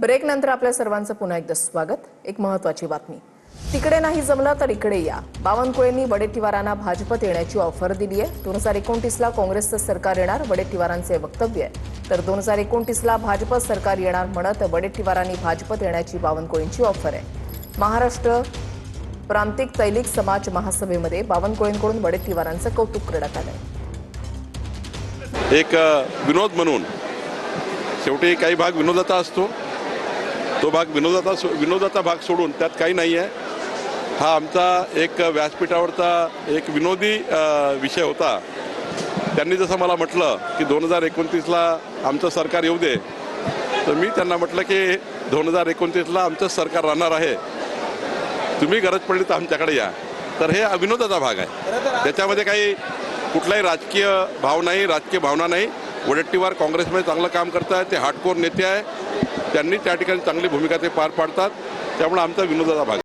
Break नंतर आपल्या सर्वांचं पुन्हा एकदा स्वागत। एक महत्त्वाची बातमी, तिकडे नाही जमलं तर इकडे या। बावनकुळेंनी वडेट्टीवारांना भाजपत येण्याची ऑफर दिली आहे। 2029ला काँग्रेसचं सरकार येणार वडेट्टीवारांचे वक्तव्य आहे। तर 2029ला भाजप सरकार येणार म्हणत वडेट्टीवारांनी भाजपत येण्याची बावनकुळेंची ऑफर आहे। महाराष्ट्र प्रांतिक तैलिक समाज महासभेमध्ये बावनकुळेंकडून वडेट्टीवारांचं कौतुक करण्यात आलं। एक विनोद म्हणून शेवटी काही भाग विनोदाचा असतो, तो भाग विनोदाचा भाग सोडून त्यात काही नाही आहे। हा आमचा एक व्यासपीठावरचा एक विनोदी विषय होता। त्यांनी जसं मला म्हटलं की 2029ला आमचं सरकार येऊ दे, तर मी त्यांना म्हटलं की 2029ला आमचं सरकार राहणार आहे, तुम्ही गरज पडली तर आमच्याकडे या। तर हे विनोदाचा भाग आहे, त्याच्यामध्ये काही कुठलाही राजकीय भाव नाही, राजकीय भावना नाही। वडेट्टीवार काँग्रेसमध्ये चांगलं काम करतात, ते हार्डकोर नेते आहे, त्यांनी त्या ठिकाणी चांगली भूमिका ते पार पाडतात, त्यामुळे आमचा विनोदाचा भाग